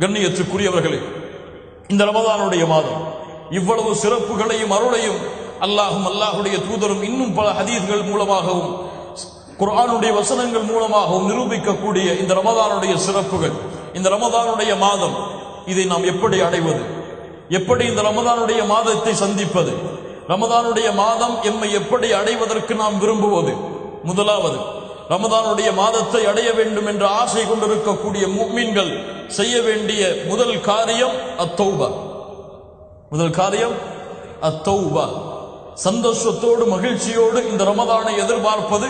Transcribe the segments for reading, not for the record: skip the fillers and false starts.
கண்ணியத்துக்குரியவர்களே, இந்த ரமதானுடைய மாதம் இவ்வளவு சிறப்புகளையும் அருளையும் அல்லாஹும் அல்லாஹுடைய தூதரும் இன்னும் பல ஹதீஸ்கள் மூலமாகவும் குர்ஆனுடைய வசனங்கள் மூலமாகவும் நிரூபிக்கக்கூடிய இந்த ரமதானுடைய சிறப்புகள், இந்த ரமதானுடைய மாதம், இதை நாம் எப்படி அடைவது, எப்படி இந்த ரமதானுடைய மாதத்தை சந்திப்பது, ரமதானுடைய மாதம் எம்மை எப்படி அடைவதற்கு நாம் விரும்புவது? முதலாவது, ரமதானுடைய மாதத்தை அடைய வேண்டும் என்ற ஆசை கொண்டிருக்கக்கூடிய முஃமின்கள் செய்ய வேண்டிய முதல் காரியம் அத்தௌபா. முதல் காரியம் அத்தௌபா. சந்தோஷத்தோடு மகிழ்ச்சியோடு இந்த ரமதானை எதிர்பார்ப்பது,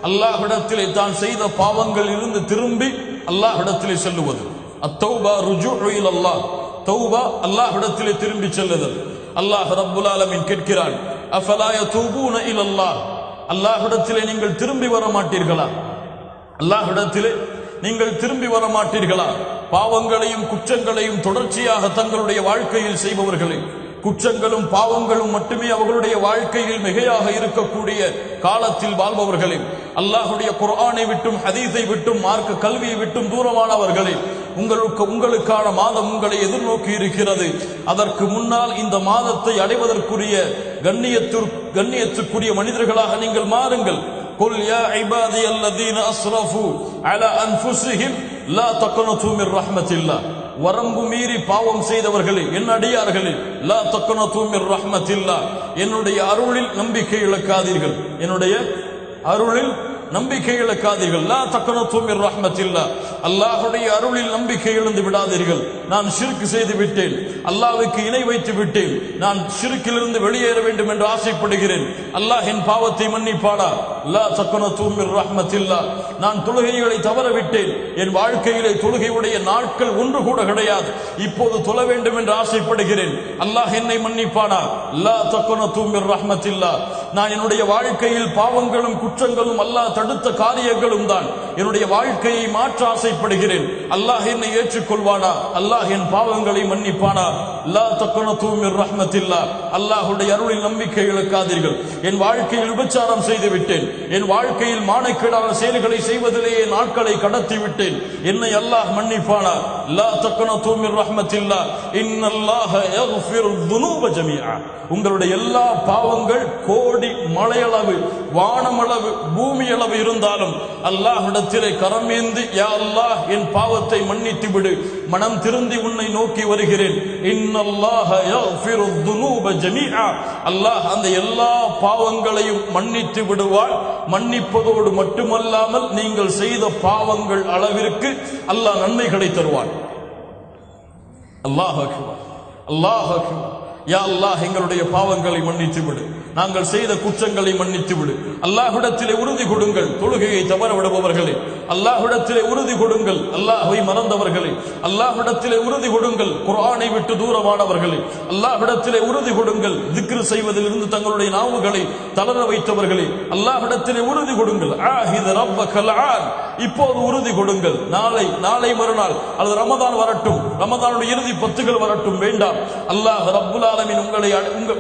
அல்லாஹ்விடத்திலே தான் செய்த பாவங்கள் இருந்து திரும்பி அல்லாஹ்விடத்திலே செல்லுவது. அத்தௌபா ருஜூஉ இலல்லாஹ். தௌபா அல்லாஹ்விடத்திலே திரும்பி செல்லுதல். அல்லாஹ் ரப்புல் ஆலமீன் கேட்கிறான், அஃபலா யதூபூன இலல்லாஹ், அல்லாஹ்விடத்திலே நீங்கள் திரும்பி வர மாட்டீர்களா? அல்லாஹ்விடத்திலே நீங்கள் திரும்பி வர மாட்டீர்களா? பாவங்களையும் குற்றங்களையும் தொடர்ச்சியாக தங்களுடைய வாழ்க்கையில் செய்பவர்களே, குற்றங்களும் பாவங்களும் மட்டுமே அவர்களுடைய வாழ்க்கையில் மிகையாக இருக்கக்கூடிய காலத்தில் வாழ்பவர்களே, அல்லாஹுடைய குர்ஆனை விட்டும் ஹதீஸை விட்டும் மார்க்க கல்வியை விட்டும் தூரமானவர்களே, உங்களுக்கான மாதம் உங்களை எதிர்நோக்கி இருக்கிறது. அதற்கு முன்னால் இந்த மாதத்தை அடைவதற்குரிய கண்ணியத்துக்குரிய மனிதர்களாக நீங்கள் மாறுங்கள். குல் யா இபாதியல்லதீன அஸ்ரஃபு அலா அன்ஃபுஸிஹிம் லா தக்னது மிர் ரஹ்மத்தில்லாஹ். வரம்பு மீறி பாவம் செய்தவர்களே, என் அடியார்களே, லா தக்னது மிர் ரஹ்மத்தில்லாஹ், என்னுடைய அருளில் நம்பிக்கை இழக்காதீர்கள், என்னுடைய அருளில் நம்பிக்கை இழக்காதீர்கள். லா தக்னது மிர் ரஹ்மத்தில்லாஹ், அல்லாஹ்வுடைய அருளில் நம்பிக்கை இழந்து விடாதீர்கள். நான் ஷிர்க் செய்து விட்டேன், அல்லாஹ்வுக்கு இணை வைத்து விட்டேன், நான் ஷிர்க்கிலிருந்து வெளியேற வேண்டும் என்று ஆசைப்படுகிறேன், அல்லாஹ் என் பாவத்தை மன்னிப்பானா? லா தக்னது மிர் ரஹ்மத்தில்லாஹ், நான் தொழுகைகளை தவற விட்டேன், என் வாழ்க்கையிலே தொழுகையுடைய நாட்கள் ஒன்று கூட கிடையாது, இப்போது தொழ வேண்டும் என்று ஆசைப்படுகிறேன், அல்லாஹ் என்னை மன்னிப்பானா? லா தக்னது மிர் ரஹ்மத்தில்லாஹ், நான் என்னுடைய வாழ்க்கையில் பாவங்களும் குற்றங்களும் அல்லாஹ் தடுத்த காரியங்களும் தான், என்னுடைய வாழ்க்கையை மாற்ற ஆசைப்படுகிறேன், அல்லாஹ் என்னை ஏற்றுக்கொள்வானா? அல்லாஹ் என் பாவங்களை மன்னிப்பானா? லா தக்னது மிர் ரஹ்மத்தில்லாஹ், அல்லாஹ்வுடைய அருளில் நம்பிக்கை இழக்காதீர்கள். என் வாழ்க்கையில் விபச்சாரம் செய்து விட்டேன், என் வாழ்க்கையில் மானக்கேடான செயல்களை செய்வதிலேயே நாட்களை கடத்தி விட்டேன், என்னை அல்லாஹ் மன்னிப்பானா? லா தக்னது மிர் ரஹ்மத்தில்லாஹ், இன்னல்லாஹ யக்ஃபிரு ذுனூப ஜமீஆ, உங்களுடைய எல்லா பாவங்கள் கோடி மலையளவு வானமளவு பூமி அளவு இருந்தாலும் அல்லாஹ்விடத்திலே கரமேந்தி, யா அல்லாஹ் என் பாவத்தை மன்னித்து விடு, மனம் திருந்தி உன்னை நோக்கி வருகிறேன், இன்னல்லாஹ யக்ஃபிரு ذுனூப ஜமீஆ, அல்லாஹ் அந்த எல்லா பாவங்களையும் மன்னித்து விடுவான். மன்னிப்பதோடு மட்டுமல்லாமல் நீங்கள் செய்த பாவங்கள் அளவிற்கு அல்லாஹ் நன்மைகளை தருவான். அல்லாஹ் அக்பர், அல்லாஹ் அக்பர். யா அல்லாஹ் எங்களுடைய பாவங்களை மன்னித்து விடு, நாங்கள் செய்த குற்றங்களை மன்னித்து விடு. அல்லாஹ்விடத்திலே உறுதி கொடுங்கள், தொழுகையை தவற விடுபவர்களே, அல்லாஹ்விடத்திலே உறுதி கொடுங்கள், அல்லாஹ்வை மறந்தவர்களே, அல்லாஹ்விடத்திலே உறுதி கொடுங்கள், குர்ஆனை விட்டு தூரமானவர்களே, அல்லாஹ்விடத்திலே உறுதி கொடுங்கள், திக்ர் செய்வதிலிருந்து தங்களுடைய நாவுகளை தளர வைத்தவர்களே, அல்லாஹ்விடத்திலே உறுதி கொடுங்கள். ஆஹித ரப்பகல் ஆன், இப்போது உறுதி கொடுங்கள். நாளை மறுநாள் அல்லது ரமதான் வரட்டும், ரமதானுடைய இறுதி 10 வரட்டும், வேண்டாம். அல்லாஹ் ரப்புல் ஆலமீன்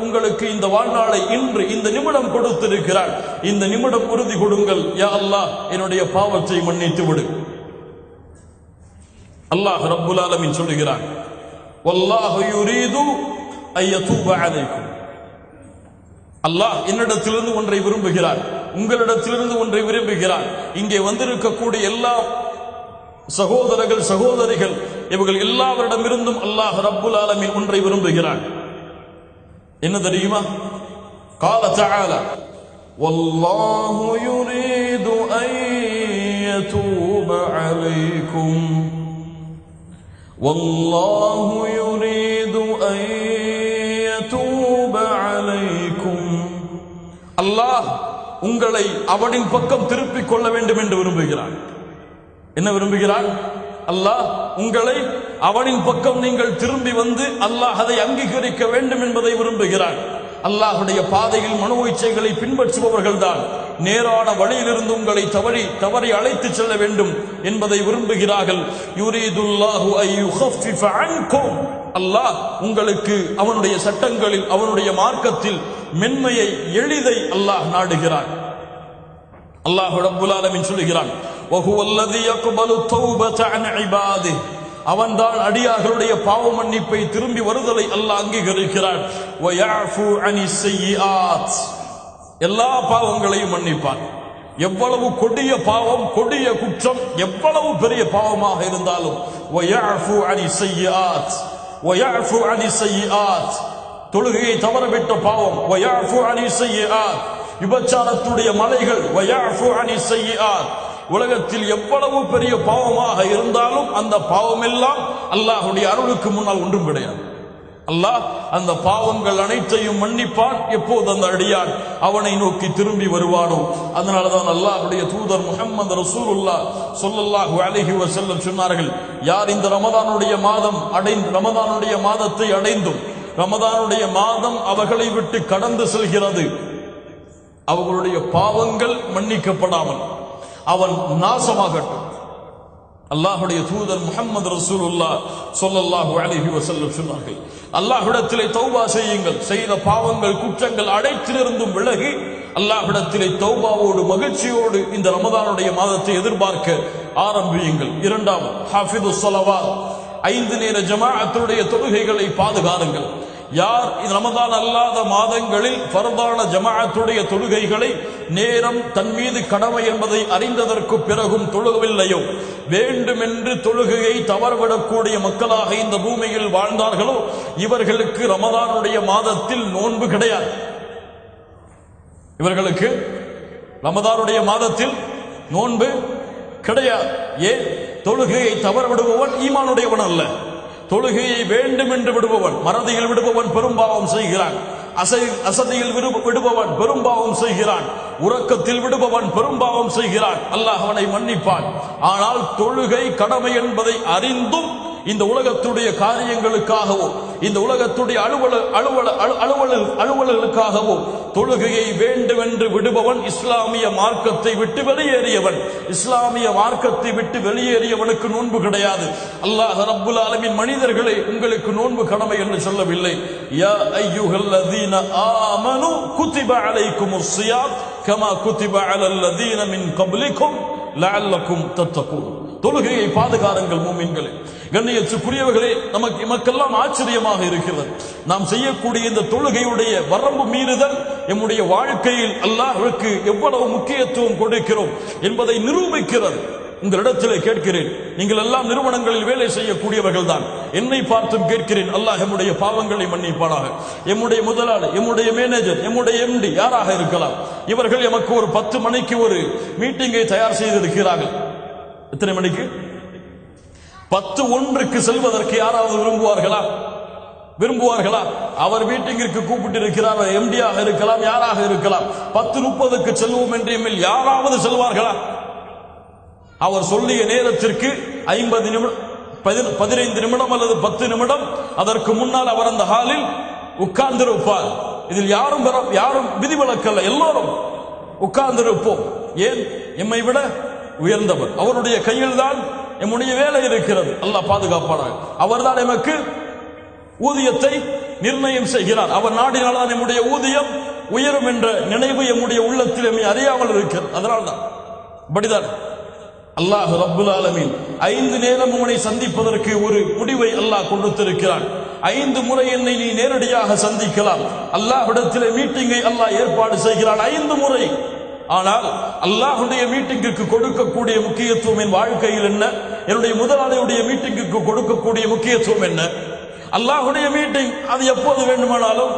உங்களுக்கு இந்த வாழ்நாளை இன்று இந்த நிமிடம் கொடுத்திருக்கிறார். இந்த நிமிடம் உறுதி கொடுங்கள், யா அல்லாஹ் என்னுடைய பாவத்தை மன்னித்து விடு. அல்லாஹ் ரப்புல் ஆலமீன் சொல்கிறான், வல்லாஹு யுரீது அய்யதூப அலைக்கும், அல்லாஹ் என்னிடத்திலிருந்து ஒன்றை விரும்புகிறார், உங்களிடத்திலிருந்து ஒன்றை விரும்புகிறார். இங்கே வந்திருக்கக்கூடிய எல்லா சகோதரர்கள் சகோதரிகள் இவர்கள் எல்லாவரிடமிருந்தும் அல்லாஹ் ரப்புல் ஆலமீன் ஒன்றை விரும்புகிறார். என்ன தெரியுமா? قال تعالى والله يريد أن يتوب عليكم والله يريد أن يتوب عليكم, அல்லாஹ் உங்களை அவனின் பக்கம் திருப்பிக் கொள்ள வேண்டும் என்று விரும்புகிறான். என்ன விரும்புகிறான்? அல்லாஹ் உங்களை அவனின் பக்கம் நீங்கள் திரும்பி வந்து அல்லாஹ் அதை அங்கீகரிக்க வேண்டும் என்பதை விரும்புகிறான். அல்லாஹ்வுடைய பாதையில் மனோ இச்சைகளை பின்பற்றுபவர்கள் தான் நேரான வழியிலிருந்து உங்களை தவறி அழைத்து செல்ல வேண்டும் என்பதை விரும்புகிறார்கள். யுரீதுல்லாஹு அய்யுகஃபிஃப அன்கும், அல்லாஹ் உங்களுக்கு அவனுடைய சட்டங்களில் அவனுடைய மார்க்கத்தில் மென்மையை எளிதை அல்லாஹ் நாடுகிறான். அல்லாஹ் ரப்புல் ஆலமீன் சொல்கிறான், வஹுவல்லதி யக்பலு தௌபத அன் இபாதிஹி, அவன்தான் அடியார்களுடைய பாவ மன்னிப்பை திரும்பி வருதலை அல்லாஹ் அங்கீகரிக்கிறான். வயஃபு அனிஸ் ஸய்யிஆத், எல்லா பாவங்களையும் மன்னிப்பான். எவ்வளவு கொடிய பாவம், கொடிய குற்றம், எவ்வளவு பெரிய பாவமாக இருந்தாலும் வயஃபு அனிஸ் ஸய்யிஆத், வயஃபு அனிஸ் ஸய்யிஆத், தொழுகையை தவறவிட்ட பாவம் வயஃபு அனிஸ் ஸய்யிஆத், விபச்சாரத்துடைய மலைகள் வயஃபு அனிஸ் ஸய்யிஆத். உலகத்தில் எவ்வளவு பெரிய பாவமாக இருந்தாலும் அந்த பாவம் எல்லாம் அல்லாஹ்வுடைய அருளுக்கு முன்னால் ஒன்றும் கிடையாது. அல்லாஹ் அந்த பாவங்கள் அனைத்தையும் மன்னிப்பான் எப்போது அந்த அடியான் அவனை நோக்கி திரும்பி வருவானோ. அதனாலதான் அல்லாஹ்வுடைய தூதர் முஹம்மது ரசூலுல்லாஹ் ஸல்லல்லாஹு அலைஹி வஸல்லம் சொன்னார்கள், யார் இந்த ரமதானுடைய மாதத்தை அடைந்தும் ரமதானுடைய மாதம் அவர்களை விட்டு கடந்து செல்கிறது, அவர்களுடைய பாவங்கள் மன்னிக்கப்படாமல் அவன் நாசமாகட்டும். அல்லாஹ்வுடைய தூதர் முஹம்மது ரசூலுல்லாஹ் ஸல்லல்லாஹு அலைஹி வஸல்லம் சொன்னார்கள், அல்லாஹ்விடத்திலே தௌபா செய்யுங்கள், செய்த பாவங்கள் குற்றங்கள் அனைத்திலிருந்தும் விலகி அல்லாஹ்விடத்திலே தௌபாவோடு மகிழ்ச்சியோடு இந்த ரமதானுடைய மாதத்தை எதிர்பார்க்க ஆரம்பியுங்கள். இரண்டாவது, ஹாஃபிதுஸ் ஸலவாத், 5 நேர ஜமாஅத்துடைய தொழுகைகளை பாதுகாருங்கள். யார் ரமதான் அல்லாத மாதங்களில் ஃபர்தான ஜமாஅத்துடைய தொழுகைகளை நேரம் தன் மீது கடமை என்பதை அறிந்ததற்கு பிறகும் தொழுகவில்லையோ, வேண்டுமென்று தொழுகையை தவறவிடக்கூடிய மக்களாக இந்த பூமியில் வாழ்ந்தார்களோ, இவர்களுக்கு ரமதானுடைய மாதத்தில் நோன்பு கிடையாது. இவர்களுக்கு ரமதானுடைய மாதத்தில் நோன்பு கிடையாது. ஏன்? தொழுகையை தவறவிடுபவன் ஈமானுடையவன் அல்ல. தொழுகையை வேண்டும் என்று விடுபவன், மறதியில் விடுபவன் பெரும்பாவம் செய்கிறான். அசதியில் விடுபவன் பெரும்பாவம் செய்கிறான். உறக்கத்தில் விடுபவன் பெரும்பாவம் செய்கிறான். அல்லாஹ் அவனை மன்னிப்பான். ஆனால் தொழுகை கடமை என்பதை அறிந்தும் இந்த உலகத்துடைய காரியங்களுக்காகவோ, இந்த உலகத்துடைய அலுவலர்களுக்காகவோ தொழுகையை வேண்டுமென்று விடுபவன் இஸ்லாமிய மார்க்கத்தை விட்டு வெளியேறியவன். இஸ்லாமிய மார்க்கத்தை விட்டு வெளியேறியவனுக்கு நோன்பு கிடையாது. அல்லாஹ் ரப்புல் ஆலமீன் மனிதர்களே உங்களுக்கு நோன்பு கடமை என்று சொல்லவில்லை. யா அய்யுஹல்லதீன ஆமனு குதிப அலைக்குமுஸ் ஸியாம் கமா குதிப அலல்லதீன மின் கப்லிக்கும் லஅல்லக்கும் தத்தகூன். தொழுகையை பாதுகாருங்கள் மூமின்களே. கண்ணியத்துக்குரியவர்களே, நமக்கெல்லாம் ஆச்சரியமாக இருக்கிறது. நாம் செய்யக்கூடிய இந்த தொழுகையுடைய வரம்பு மீறுதல் நம்முடைய வாழ்க்கையில் அல்லாஹ்வுக்கு எவ்வளவு முக்கியத்துவம் கொடுக்கிறோம் என்பதை நிரூபிக்கிறது. உங்களிடத்திலே கேட்கிறேன், நீங்கள் எல்லாம் நிறுவனங்களில் வேலை செய்யக்கூடியவர்கள் தான். என்னை பார்த்தும் கேட்கிறேன், அல்லாஹ் எம்முடைய பாவங்களை மன்னிப்பானாக. எம்முடைய முதலாளி, எம்முடைய மேனேஜர், எம்முடைய எம்டி யாராக இருக்கலாம், இவர்கள் எமக்கு ஒரு 10 மணிக்கு ஒரு மீட்டிங்கை தயார் செய்திருக்கிறார்கள். எத்தனை மணிக்கு? 10:01 செல்வதற்கு யாராவது விரும்புவார்களா? அவர் மீட்டிங்கிற்கு கூப்பிட்டு இருக்கிறார். எம்டியாக இருக்கலாம், யாராக இருக்கலாம். 10:30 செல்வோம் என்று எம்மில் யாராவது செல்வார்களா? அவர் சொல்லிய நேரத்திற்கு 50 நிமிடம், 15 நிமிடம் அல்லது 10 நிமிடம் அதற்கு முன்னால் அவர் அந்த ஹாலில் உட்கார்ந்திருப்பார். இதில் யாரும் விதிவிலக்கல்ல, எல்லோரும் உட்கார்ந்திருப்போம். ஏன்? எம்மை விட உயர்ந்தவர், அவருடைய கையில் தான் எம்முடைய வேலை இருக்கிறது. அல்லாஹ் பாதுகாப்பானாக. அவர்தான் எமக்கு ஊதியத்தை நிர்ணயம் செய்கிறார். அவர் நாடினால்தான் நம்முடைய ஊதியம் உயரும் என்ற நினைவு எம்முடைய உள்ளத்தில் எம்மை அறியாமல் இருக்கிறது. அதனால்தான் அப்படிதான் அல்லாஹ் ரப்புல் ஆலமீன் 5 நேரம் உன்னை சந்திப்பதற்கு ஒரு முடிவை அல்லாஹ் கொடுத்திருக்கிறான். 5 முறை என்னை நீ நேரடியாக சந்திக்கலாம். அல்லாஹ்விடத்திலே மீட்டிங்கை அல்லாஹ் ஏற்பாடு செய்கிறான் 5 முறை. ஆனால் அல்லாஹ்வுடைய மீட்டிங்குக்கு கொடுக்கக்கூடிய முக்கியத்துவம் என் வாழ்க்கையில் என்ன? என்னுடைய முதலாளியுடைய மீட்டிங்குக்கு கொடுக்கக்கூடிய முக்கியத்துவம் என்ன? அல்லாஹ்வுடைய மீட்டிங் அது எப்போது வேண்டுமானாலும்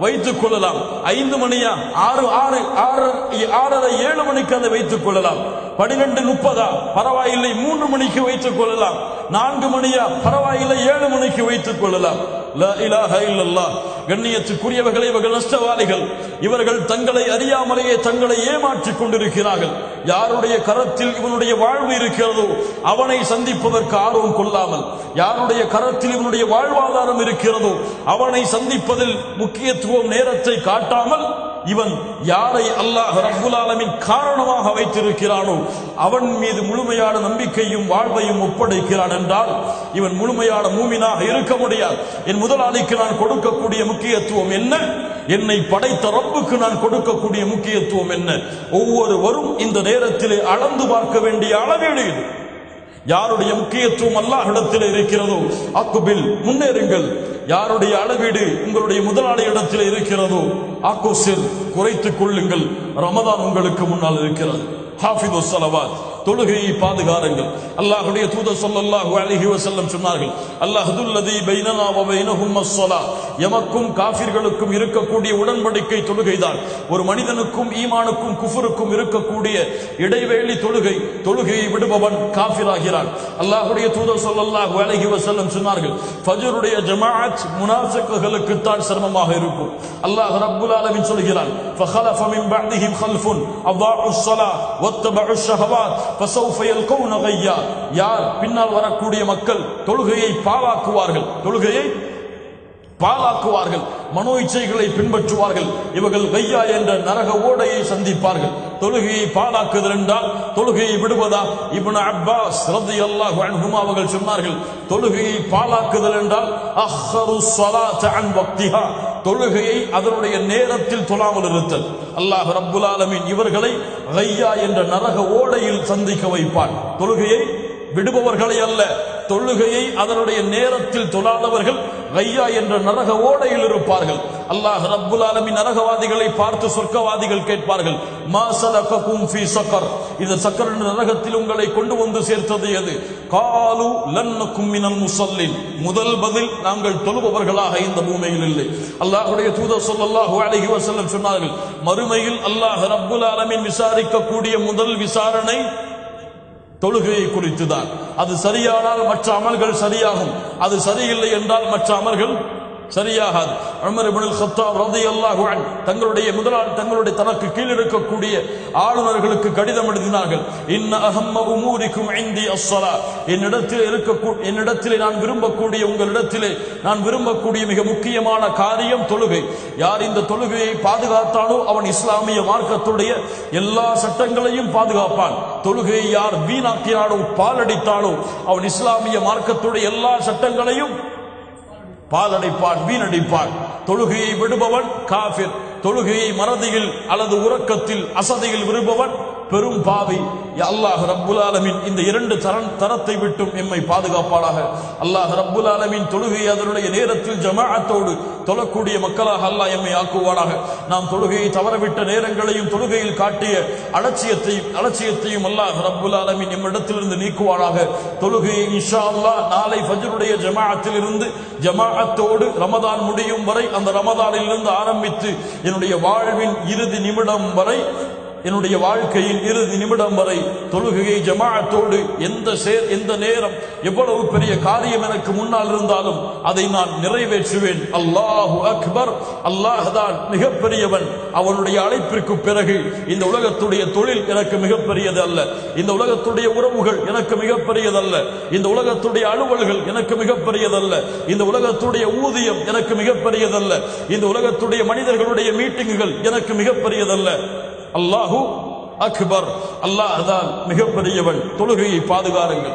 வைத்துக் கொள்ளலாம். 5 மணியா, 6:30 மணிக்கு அதை வைத்துக் கொள்ளலாம். 12:30 பரவாயில்லை, 3 மணிக்கு வைத்துக் கொள்ளலாம். 4 மணியா பரவாயில்லை, 7 மணிக்கு வைத்துக் கொள்ளலாம். லா இலாஹ இல்லல்லாஹ். கண்ணியத்துக்குரியவர்களே, இவர்கள் நஷ்டவாளிகள். இவர்கள் தங்களை அறியாமலேயே தங்களை ஏமாற்றிக் கொண்டிருக்கிறார்கள். யாருடைய கரத்தில் இவனுடைய வாழ்வு இருக்கிறதோ அவனை சந்திப்பதற்கு ஆர்வம் கொள்ளாமல், யாருடைய கரத்தில் இவனுடைய வாழ்வாதாரம் இருக்கிறதோ அவனை சந்திப்பதில் முக்கியத்துவம் நேரத்தை காட்டாமல், இவன் யாரை அல்லாஹ் ரப்புல் ஆலமீன் காரணமாக வைத்திருக்கிறானோ அவன் மீது முழுமையான நம்பிக்கையும் வாழ்வையும் ஒப்படைக்கிறான் என்றால் இவன் முழுமையான மூமினாக இருக்க முடியாது. என் முதலாளிக்கு நான் கொடுக்கக்கூடிய முக்கியத்துவம் என்ன? என்னை படைத்த ரப்புக்கு நான் கொடுக்கக்கூடிய முக்கியத்துவம் என்ன? ஒவ்வொருவரும் இந்த நேரத்திலே அளந்து பார்க்க வேண்டிய அளவீடு இது. யாருடைய முக்கியத்துவம் அல்லாஹ்விடத்தில் இருக்கிறதோ அக்குபில் முன்னேறுங்கள். யாருடைய அளவீடு உங்களுடைய முதலாளி இடத்தில் இருக்கிறதோ ஆக்குசிர் குறைத்துக் கொள்ளுங்கள். ரமதான் உங்களுக்கு முன்னால் இருக்கிறது. ஹாஃபிது ஸலவாத் தொழுகையை பாதுகாருங்கள். அல்லாஹ்வுடைய தூதர் ஸல்லல்லாஹு அலைஹி வஸல்லம் சொன்னார்கள், அல்லாஹுல்லதி பைனனா வ பைனஹும் அஸ்ஸலா, எமக்கும் காஃபிர்களுக்கும் இருக்கக்கூடிய உடன்படிக்கை தொழுகைதான். ஒரு மனிதனுக்கும் ஈமானுக்கும் குஃபருக்கும் இருக்கக்கூடிய இடைவேளை தொழுகை. தொழுகையை விடுபவன் காஃபிராகிறான். அல்லாஹ்வுடைய தூதர் ஸல்லல்லாஹு அலைஹி வஸல்லம் சொன்னார்கள், ஃபஜ்ருடைய ஜமாஅத் முனாஃபிக்குகளுக்கு தான் சிரமமாக இருக்கும். அல்லாஹ் ரப்புல் ஆலமீன் சொல்கிறான், ஃபഖலஃப மின் பஅதிஹிம் கல்ஃபுன் அதாஉஸ் ஸலா வத்தபஉஷ் ஷஹவாத் ஃபஸௌஃப யல்கௌன கய்யா. யார் பின்னால் வரக்கூடிய மக்கள் தொழுகையை பாழாக்குவார்கள், தொழுகையை பாழாக்குவார்கள், மனோ இச்சைகளை பின்பற்றுவார்கள், இவர்கள் கையா என்ற நரக ஓடையை சந்திப்பார்கள். தொழுகையை பாழாக்குதல் என்றால் தொழுகையை விடுவதா? இப்னு அப்பாஸ் ரலியல்லாஹு அன்ஹுமா அவர்கள் சொன்னார்கள், தொழுகையை பாழாக்குதல் என்றால் அஹ்ரு ஸலாத அன் வக்திஹா, தொழுகையை அதனுடைய நேரத்தில் தொழாமல் இருத்தல். அல்லாஹ் ரப்புல் ஆலமீன் இவர்களை கையா என்ற நரக ஓடையில் சந்திக்க வைப்பான். தொழுகையை விடுபவர்களை அல்ல, தொழுகையை அதனுடைய நேரத்தில் தொழாதவர்கள் கையா என்ற நரக ஓடையில் இருப்பார்கள். அல்லாஹ் ரப்புல் ஆலமீன் நரகவாதிகளை பார்த்து சொர்க்கவாதிகள் கேட்பார்கள், மா ஸலககும் ஃபீ ஸகர், இந்த ஸகர் என்ற நரகத்தில் உங்களை கொண்டு வந்து சேர்த்தது எது? காலு லன் நகும் மினல் முஸல்லின், முதல் பதில் நாங்கள் தொழுபவர்களாக இந்த பூமியில் இல்லை. அல்லாஹ்வுடைய தூதர் ஸல்லல்லாஹு அலைஹி வஸல்லம் சொன்னார்கள், மறுமையில் அல்லாஹ் ரப்புல் ஆலமீன் விசாரிக்கக்கூடிய முதல் விசாரணை தொழுகையை குறித்துதான். அது சரியானால் மற்ற அமல்கள் சரியாகும், அது சரியில்லை என்றால் மற்ற அமல்கள் சரியாகாது. உமர் இப்னுல் கத்தாப் ரலியல்லாஹு அன்ஹு தங்களுடைய தனக்கு கீழ் இருக்கக்கூடிய ஆளுநர்களுக்கு கடிதம் எழுதினார்கள், இன்ன அஹம்ம உமூரிக்கும் இன்தி அஸ்ஸலா, என்னிடத்திலே நான் விரும்பக்கூடிய உங்களிடத்திலே நான் விரும்பக்கூடிய மிக முக்கியமான காரியம் தொழுகை. யார் இந்த தொழுகையை பாதுகாத்தானோ அவன் இஸ்லாமிய மார்க்கத்துடைய எல்லா சட்டங்களையும் பாதுகாப்பான். தொழுகையை யார் வீணாக்கினானோ பாலடித்தானோ அவன் இஸ்லாமிய மார்க்கத்துடைய எல்லா சட்டங்களையும் பாலடைப்பான், வீணடிப்பான். தொழுகையை விடுபவன் காஃபிர். தொழுகையை மறதியில் அல்லது உறக்கத்தில் அசதியில் விடுபவன் பெரும் பாவி. அல்லாஹ் ரப்புல் ஆலமீன் இந்த இரண்டு தரத்தை விட்டும் எம்மை பாதுகாப்பாளாக. அல்லாஹ் ரப்புல் ஆலமீன் தொழுகையை அதனுடைய நேரத்தில் ஜமாஅத்தோடு தொழக்கூடிய மக்களாக அல்லாஹ் எம்மை ஆக்குவானாக. நாம் தொழுகையை தவறவிட்ட நேரங்களையும் தொழுகையில் காட்டிய அலட்சியத்தையும் அல்லாஹ் ரப்புல் ஆலமீன் எம்மிடத்திலிருந்து நீக்குவானாக. தொழுகையை இன்ஷா அல்லாஹ் நாளை ஃபஜ்ருடைய ஜமாஅத்தில் இருந்து ஜமாஅத்தோடு ரமதான் முடியும் வரை, அந்த ரமதானில் இருந்து ஆரம்பித்து என்னுடைய வாழ்வின் இறுதி நிமிடம் வரை, என்னுடைய வாழ்க்கையின் இறுதி நிமிடம் வரை தொழுகையை ஜமாஅத்தோடு எந்த நேரம் எவ்வளவு பெரிய காரியம் எனக்கு முன்னால் இருந்தாலும் அதை நான் நிறைவேற்றுவேன். அல்லாஹு அக்பர், அல்லாஹ் தான் மிகப்பெரியவன். அவனுடைய அழைப்பிற்கு பிறகு இந்த உலகத்துடைய தொழில் எனக்கு மிகப்பெரியது அல்ல, இந்த உலகத்துடைய உறவுகள் எனக்கு மிகப்பெரியதல்ல, இந்த உலகத்துடைய அலுவல்கள் எனக்கு மிகப்பெரியதல்ல, இந்த உலகத்துடைய ஊதியம் எனக்கு மிகப்பெரியதல்ல, இந்த உலகத்துடைய மனிதர்களுடைய மீட்டிங்குகள் எனக்கு மிகப்பெரியதல்ல. அல்லாஹு அக்பர், அல்லாஹ் தான் மிகப்பெரியவன். தொழுகையை பாதுகாருங்கள்.